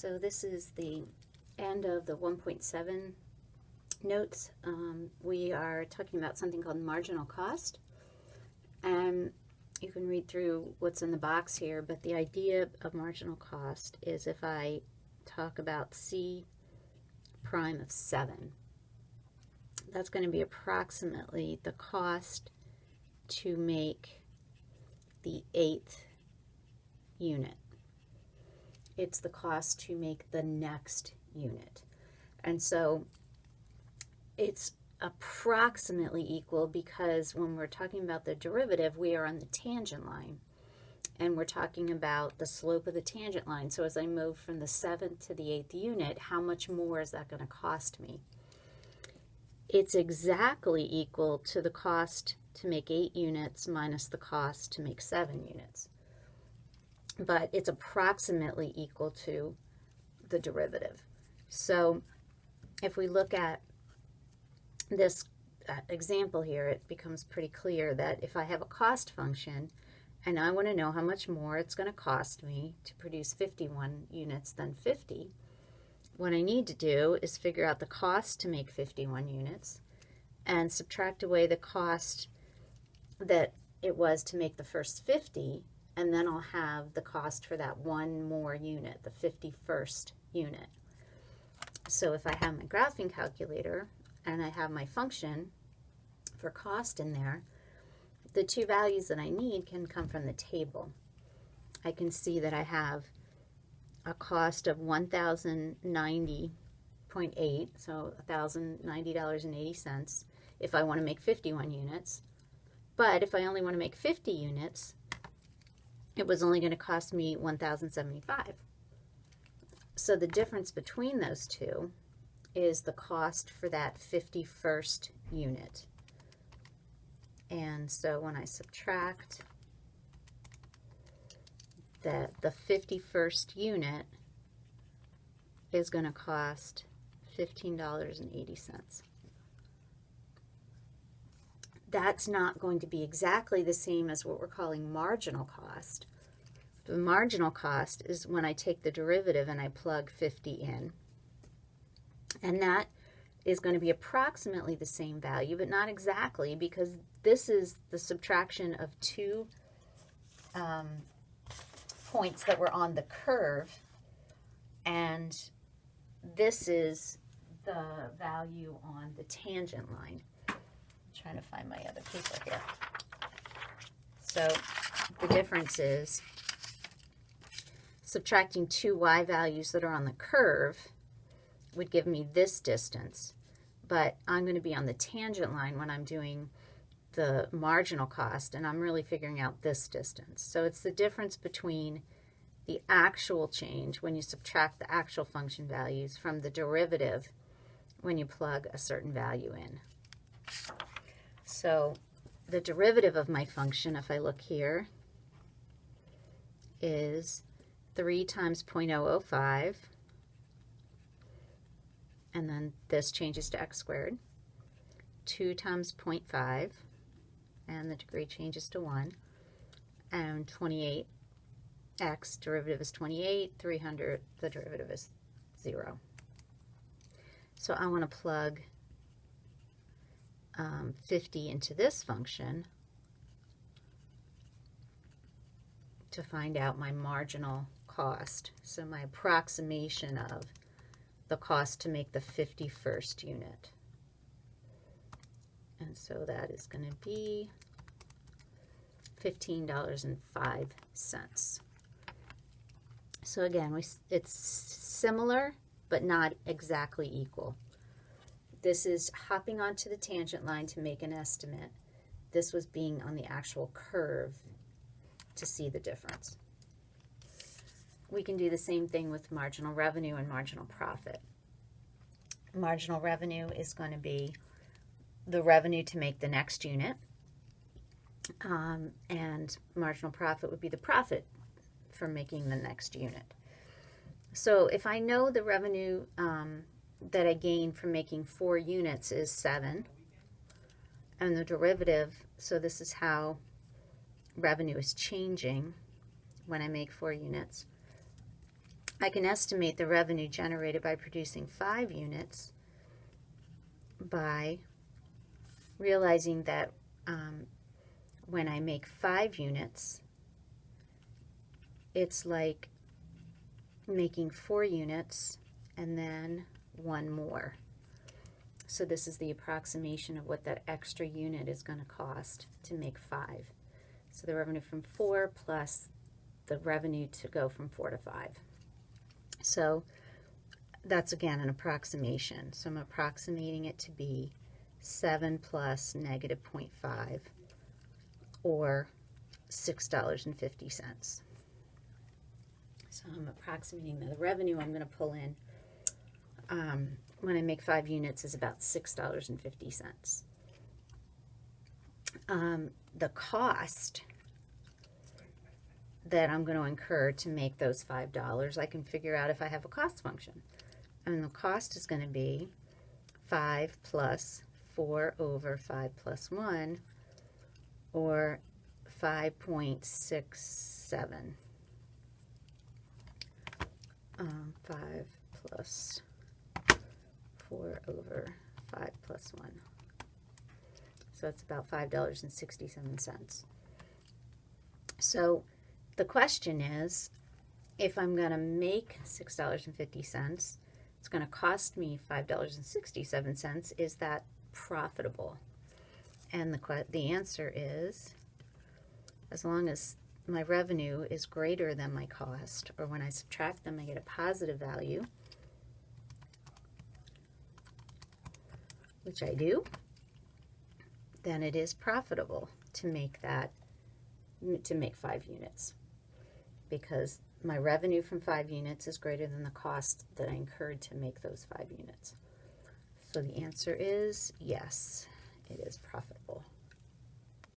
So this is the end of the 1.7 notes. We are talking about something called marginal cost. And you can read through what's in the box here, but the idea of marginal cost is if I talk about C prime of 7, that's going to be approximately the cost to make the 8th unit. It's the cost to make the next unit. And so it's approximately equal because when we're talking about the derivative, we are on the tangent line. And we're talking about the slope of the tangent line. So as I move from the 7th to the 8th unit, how much more is that going to cost me? It's exactly equal to the cost to make 8 units minus the cost to make 7 units. But it's approximately equal to the derivative. So if we look at this example here, it becomes pretty clear that if I have a cost function and I want to know how much more it's going to cost me to produce 51 units than 50, what I need to do is figure out the cost to make 51 units and subtract away the cost that it was to make the first 50, and then I'll have the cost for that one more unit, the 51st unit. So if I have my graphing calculator and I have my function for cost in there, the two values that I need can come from the table. I can see that I have a cost of $1,090.8, so $1,090.80 if I want to make 51 units. But if I only want to make 50 units, it was only going to cost me $1,075. So the difference between those two is the cost for that 51st unit. And so when I subtract that, the 51st unit is going to cost $15.80. That's not going to be exactly the same as what we're calling marginal cost. The marginal cost is when I take the derivative and I plug 50 in. And that is going to be approximately the same value, but not exactly, because this is the subtraction of two points that were on the curve, and this is the value on the tangent line. I'm trying to find my other paper here. So the difference is subtracting two y values that are on the curve would give me this distance, but I'm going to be on the tangent line when I'm doing the marginal cost, and I'm really figuring out this distance. So it's the difference between the actual change when you subtract the actual function values from the derivative when you plug a certain value in. So the derivative of my function, if I look here, is 3 times 0.005, and then this changes to x squared, 2 times 0.5, and the degree changes to 1, and 28x, derivative is 28, 300, the derivative is 0. So I want to plug 50 into this function to find out my marginal cost, so my approximation of the cost to make the 51st unit. And so that is going to be $15.05. So again, it's similar, but not exactly equal. This is hopping onto the tangent line to make an estimate. This was being on the actual curve to see the difference. We can do the same thing with marginal revenue and marginal profit. Marginal revenue is going to be the revenue to make the next unit, and marginal profit would be the profit for making the next unit. So if I know the revenue that I gain from making 4 units is 7, and the derivative, so this is how revenue is changing when I make 4 units. I can estimate the revenue generated by producing 5 units by realizing that when I make 5 units, it's like making 4 units and then 1 more. So this is the approximation of what that extra unit is going to cost to make 5. So the revenue from 4 plus the revenue to go from 4 to 5. So that's again an approximation. So I'm approximating it to be 7 plus negative 0.5 or $6.50. So I'm approximating the revenue I'm going to pull in when I make 5 units is about $6.50. The cost that I'm going to incur to make those $5, I can figure out if I have a cost function. And the cost is going to be 5 plus 4 over 5 plus 1, or 5.67. 5 plus 4 over 5 plus 1. So it's about $5.67. So the question is, if I'm going to make $6.50, it's going to cost me $5.67. Is that profitable? And the answer is, as long as my revenue is greater than my cost, or when I subtract them I get a positive value, which I do, then it is profitable to make 5 units, because my revenue from 5 units is greater than the cost that I incurred to make those 5 units. So the answer is yes, it is profitable.